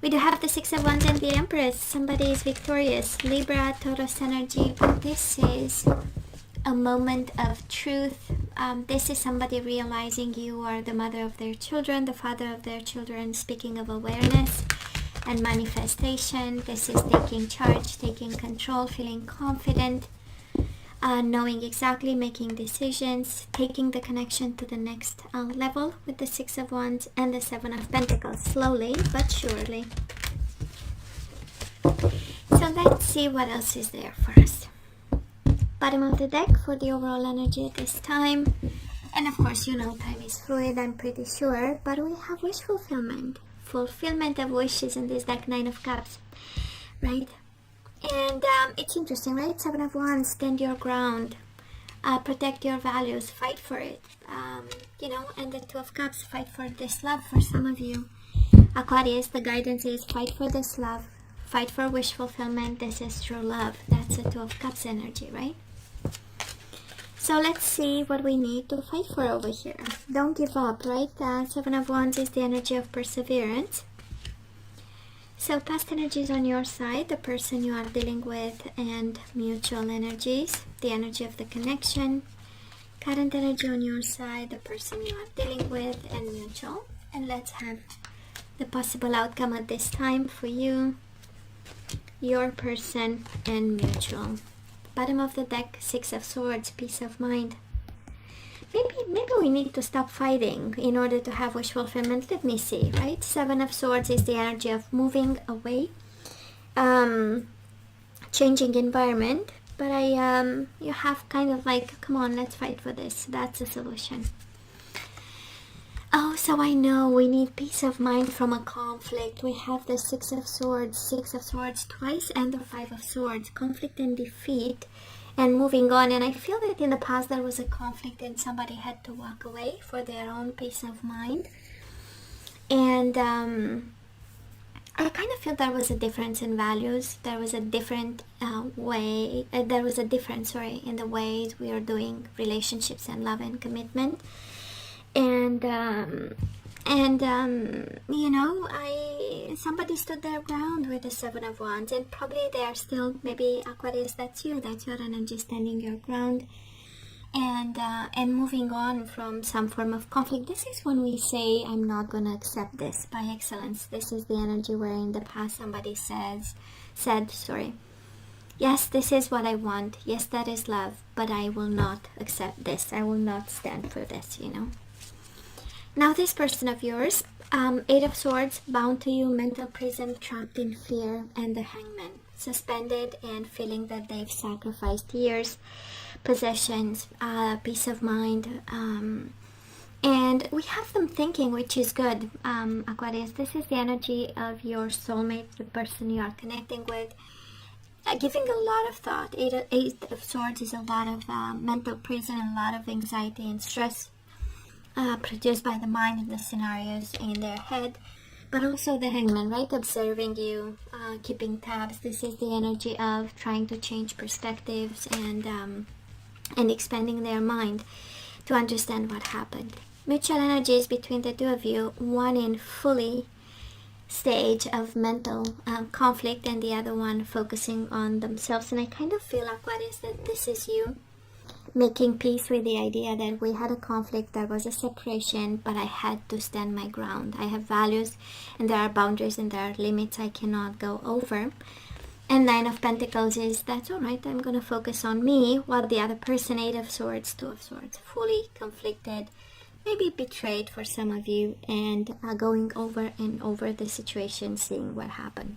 We do have the Six of Wands and the Empress. Somebody is victorious. Libra, Taurus energy. This is a moment of truth. This is somebody realizing you are the mother of their children, the father of their children. Speaking of awareness and manifestation, this is taking charge, taking control, feeling confident, knowing exactly, making decisions, taking the connection to the next level with the Six of Wands and the Seven of Pentacles, slowly but surely. So let's see what else is there for us. Bottom of the deck for the overall energy at this time. And of course, you know, time is fluid, I'm pretty sure, but we have wish fulfillment. Fulfillment of wishes in this deck, Nine of Cups, right? And it's interesting, right? Seven of Wands, stand your ground, protect your values, fight for it, you know. And the Two of Cups, fight for this love for some of you. Aquarius, the guidance is fight for this love, fight for wish fulfillment. This is true love. That's the Two of Cups energy, right? So let's see what we need to fight for over here. Don't give up, right? Seven of Wands is the energy of perseverance. So past energies on your side, the person you are dealing with, and mutual energies, the energy of the connection. Current energy on your side, the person you are dealing with, and mutual. And let's have the possible outcome at this time for you, your person, and mutual. Bottom of the deck, Six of Swords, peace of mind. Maybe we need to stop fighting in order to have wish fulfillment. Let me see, right? Seven of Swords is the energy of moving away, changing environment. But you have kind of like, come on, let's fight for this. That's the solution. Oh, so I know we need peace of mind from a conflict. We have the Six of Swords twice, and the Five of Swords, conflict and defeat, and moving on. And I feel that in the past there was a conflict and somebody had to walk away for their own peace of mind. And I kind of feel there was a difference in values. There was a different there was a difference, in the ways we are doing relationships and love and commitment. And you know, somebody stood their ground with the Seven of Wands, and probably they are still, maybe Aquarius, that's your energy, standing your ground and moving on from some form of conflict. This is when we say, I'm not going to accept this, by excellence. This is the energy where in the past somebody said, yes, this is what I want. Yes, that is love, but I will not accept this. I will not stand for this, you know. Now this person of yours, Eight of Swords, bound to you, mental prison, trapped in fear, and the Hangman, suspended and feeling that they've sacrificed years, possessions, peace of mind, and we have them thinking, which is good. Aquarius, this is the energy of your soulmate, the person you are connecting with, giving a lot of thought. Eight of Swords is a lot of mental prison, a lot of anxiety and stress, produced by the mind and the scenarios in their head. But also the Hangman, right? Observing you, keeping tabs. This is the energy of trying to change perspectives and expanding their mind to understand what happened. Mutual energies between the two of you, one in fully stage of mental conflict and the other one focusing on themselves. And I kind of feel, Aquarius, that this is you making peace with the idea that we had a conflict, there was a separation, but I had to stand my ground. I have values and there are boundaries and there are limits I cannot go over. And Nine of Pentacles is, that's all right, I'm going to focus on me, while the other person, Eight of Swords, Two of Swords, fully conflicted, maybe betrayed for some of you, and going over and over the situation, seeing what happened.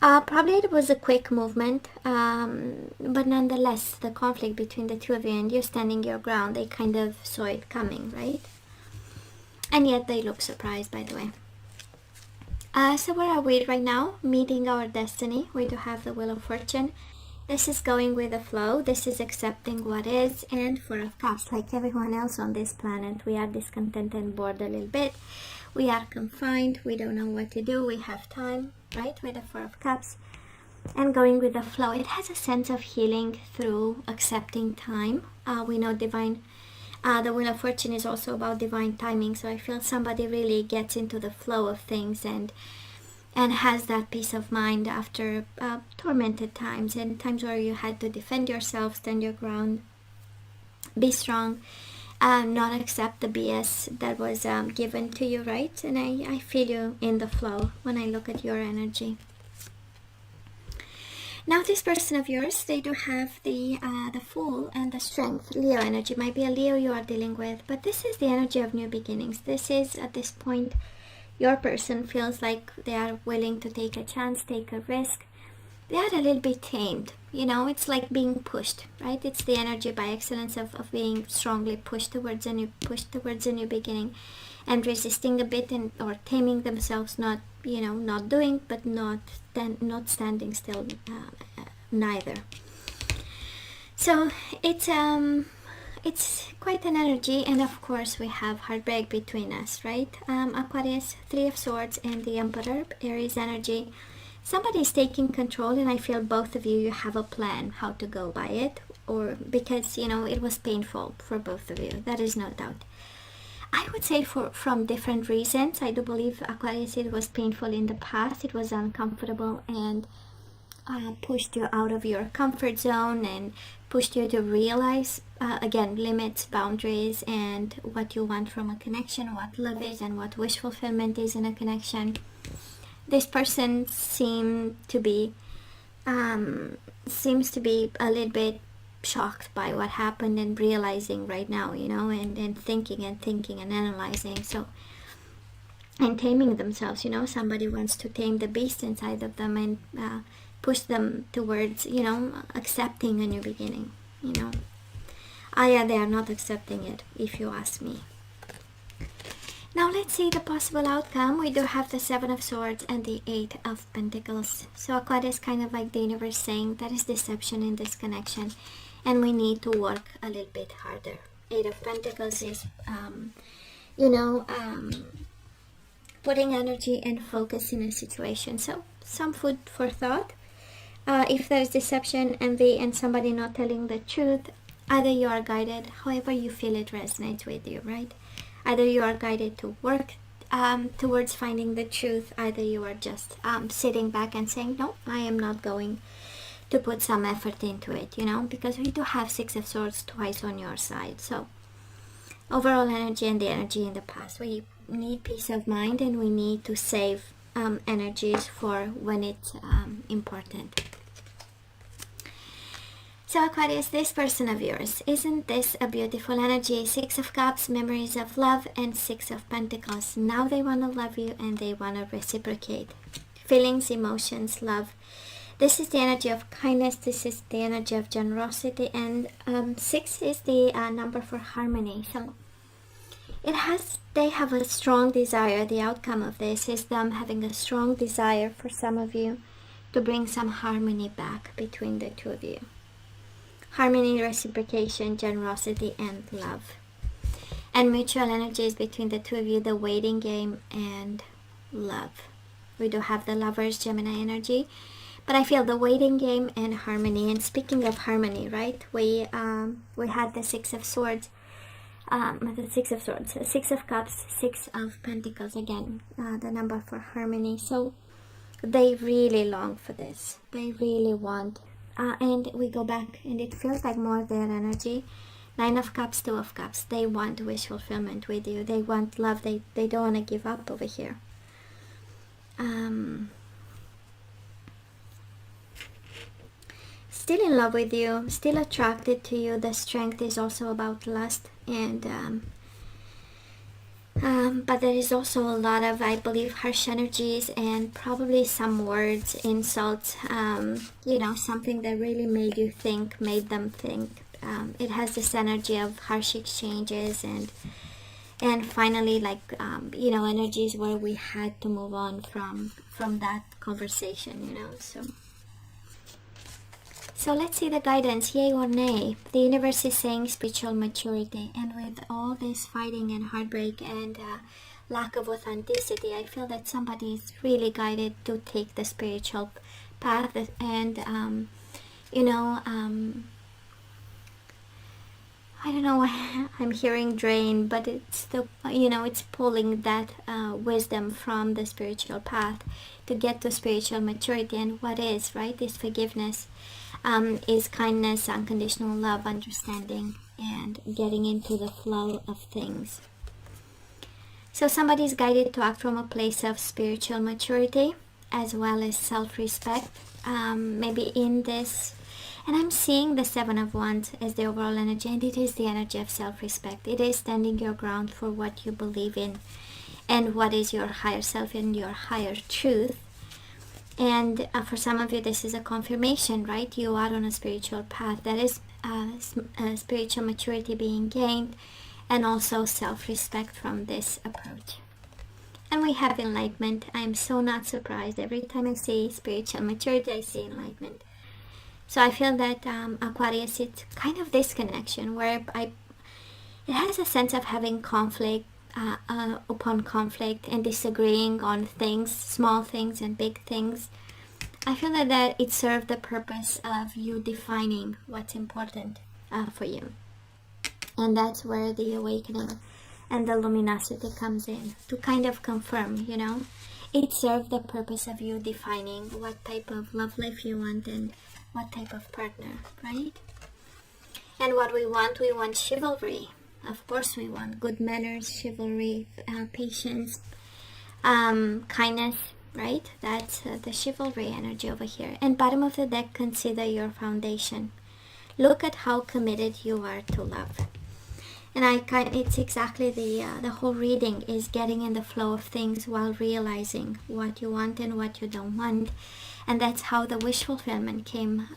Probably it was a quick movement, but nonetheless, the conflict between the two of you and you standing your ground, they kind of saw it coming, right? And yet they look surprised, by the way. So where are we right now? Meeting our destiny. We do have the Wheel of Fortune. This is going with the flow. This is accepting what is. And Four of Cups, like everyone else on this planet, we are discontent and bored a little bit. We are confined. We don't know what to do. We have time, right? With the Four of Cups. And going with the flow. It has a sense of healing through accepting time. We know divine... the Wheel of Fortune is also about divine timing. So I feel somebody really gets into the flow of things and and has that peace of mind after tormented times and times where you had to defend yourself, stand your ground, be strong, not accept the BS that was given to you, right? And I feel you in the flow when I look at your energy. Now this person of yours, they do have the Fool and the Strength. Leo energy. Might be a Leo you are dealing with, but this is the energy of new beginnings. This is, at this point, your person feels like they are willing to take a chance, take a risk. They are a little bit tamed. You know, it's like being pushed, right? It's the energy by excellence of being strongly pushed towards a new beginning, and resisting a bit, and or taming themselves, not, you know, not doing, but not standing still, neither. So it's quite an energy, and of course we have heartbreak between us, right? Aquarius, Three of Swords, and the Emperor, Aries energy. Somebody is taking control, and I feel both of you have a plan how to go by it, or because, you know, it was painful for both of you. That is no doubt. I would say from different reasons. I do believe, Aquarius, it was painful in the past. It was uncomfortable and pushed you out of your comfort zone and pushed you to realize, again, limits, boundaries, and what you want from a connection, what love is, and what wish fulfillment is in a connection. This person seems to be a little bit shocked by what happened and realizing right now, you know, and thinking and analyzing, so, and taming themselves. You know, somebody wants to tame the beast inside of them and push them towards, you know, accepting a new beginning, you know. Yeah, they are not accepting it, if you ask me. Now let's see the possible outcome. We do have the Seven of Swords and the Eight of Pentacles. So Aquarius, kind of like the universe saying there is deception in this connection, and we need to work a little bit harder. Eight of Pentacles is, putting energy and focus in a situation. So some food for thought. If there is deception, envy, and somebody not telling the truth, either you are guided, however you feel it resonates with you, right? Either you are guided to work towards finding the truth, either you are just sitting back and saying, no, I am not going to put some effort into it, you know, because we do have Six of Swords twice on your side. So overall energy and the energy in the past, we need peace of mind, and we need to save energies for when it's important. So Aquarius, this person of yours, isn't this a beautiful energy? Six of Cups, memories of love, and Six of Pentacles. Now they want to love you and they want to reciprocate. Feelings, emotions, love. This is the energy of kindness. This is the energy of generosity. And 6 is the number for harmony. So they have a strong desire. The outcome of this is them having a strong desire for some of you to bring some harmony back between the two of you. Harmony, reciprocation, generosity, and love. And mutual energies between the two of you, the waiting game and love. We do have the Lovers, Gemini energy, but I feel the waiting game and harmony. And speaking of harmony, right, we had the Six of Swords, Six of Cups, Six of Pentacles, again, the number for harmony. So they really long for this. They really want. And we go back, and it feels like more their energy. Nine of Cups, Two of Cups. They want wish fulfillment with you. They want love. They don't want to give up over here. Still in love with you, still attracted to you. The Strength is also about lust, and but there is also a lot of, I believe, harsh energies and probably some words, insults, you know, something that really made them think. It has this energy of harsh exchanges and finally, like, you know, energies where we had to move on from that conversation, you know. So let's see the guidance, yay or nay. The universe is saying spiritual maturity, and with all this fighting and heartbreak and lack of authenticity, I feel that somebody is really guided to take the spiritual path and, I don't know why I'm hearing drain, but it's the, you know, it's pulling that wisdom from the spiritual path to get to spiritual maturity. And what is, right, is forgiveness, is kindness, unconditional love, understanding, and getting into the flow of things. So somebody is guided to act from a place of spiritual maturity as well as self-respect. Maybe in this, and I'm seeing the Seven of Wands as the overall energy, and it is the energy of self-respect. It is standing your ground for what you believe in and what is your higher self and your higher truth. And for some of you, this is a confirmation, right? You are on a spiritual path. That is spiritual maturity being gained, and also self-respect from this approach. And we have enlightenment. I am so not surprised. Every time I see spiritual maturity, I see enlightenment. So I feel that Aquarius, it's kind of this connection where it has a sense of having conflict upon conflict and disagreeing on things, small things and big things. I feel that it served the purpose of you defining what's important for you. And that's where the awakening and the luminosity comes in, to kind of confirm, you know. It served the purpose of you defining what type of love life you want and what type of partner, right? And what we want chivalry. Of course we want good manners, chivalry, patience, kindness, right? That's the chivalry energy over here. And bottom of the deck, consider your foundation. Look at how committed you are to love. And it's exactly the whole reading is getting in the flow of things while realizing what you want and what you don't want. And that's how the wish fulfillment came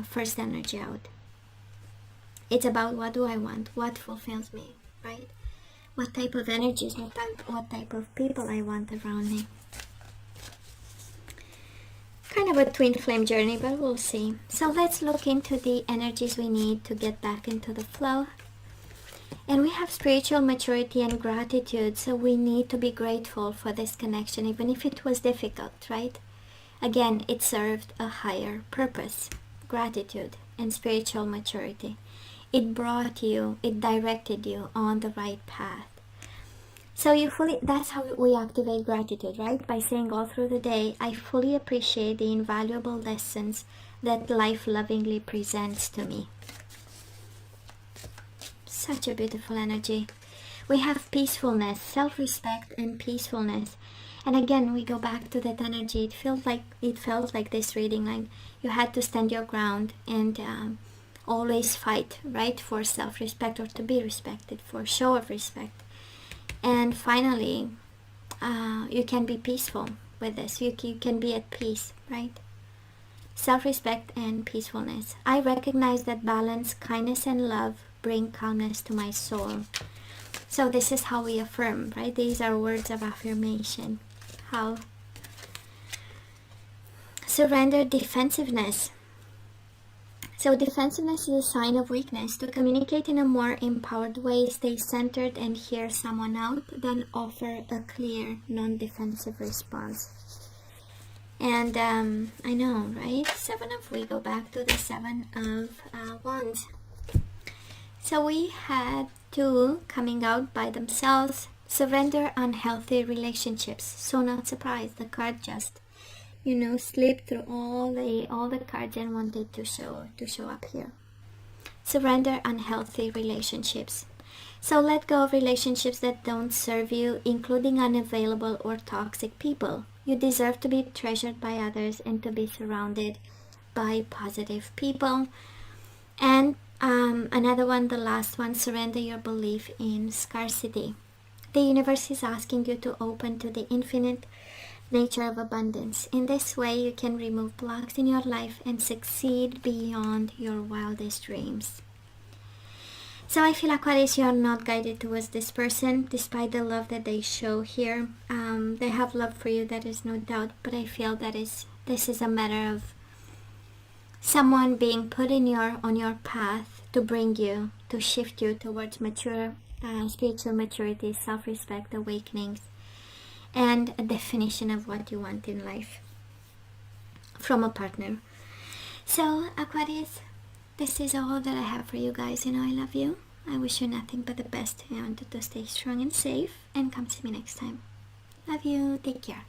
first energy out. It's about, what do I want? What fulfills me, right? What type of energies, what type of people I want around me. Kind of a twin flame journey, but we'll see. So let's look into the energies we need to get back into the flow. And we have spiritual maturity and gratitude, so we need to be grateful for this connection, even if it was difficult, right? Again, it served a higher purpose, gratitude and spiritual maturity. It brought you, it directed you on the right path. So that's how we activate gratitude, right? By saying all through the day, I fully appreciate the invaluable lessons that life lovingly presents to me. Such a beautiful energy. We have peacefulness, self-respect and peacefulness. And again, we go back to that energy. It felt like this reading, like you had to stand your ground and always fight, right, for self-respect, or to be respected, for show of respect. And finally, you can be peaceful with this. You can be at peace, right? Self-respect and peacefulness. I recognize that balance, kindness, and love bring calmness to my soul. So this is how we affirm, right? These are words of affirmation. How? Surrender defensiveness. So defensiveness is a sign of weakness. To communicate in a more empowered way, stay centered and hear someone out, then offer a clear, non-defensive response. And I know, right? We go back to the Seven of Wands. So we had two coming out by themselves. Surrender unhealthy relationships. So not surprised, the card just, you know, slipped through all the cards and wanted to show up here. Surrender unhealthy relationships. So let go of relationships that don't serve you, including unavailable or toxic people. You deserve to be treasured by others and to be surrounded by positive people. And another one, the last one, surrender your belief in scarcity. The universe is asking you to open to the infinite nature of abundance. In this way, you can remove blocks in your life and succeed beyond your wildest dreams. So I feel, Aquarius, you are not guided towards this person, despite the love that they show here. They have love for you, that is no doubt, but I feel that this is a matter of someone being put on your path to bring you, to shift you towards spiritual maturity, self-respect, awakenings, and a definition of what you want in life from a partner. So Aquarius, this is all that I have for you guys. You know, I love you. I wish you nothing but the best. I want you to stay strong and safe, and come see me next time. Love you. Take care.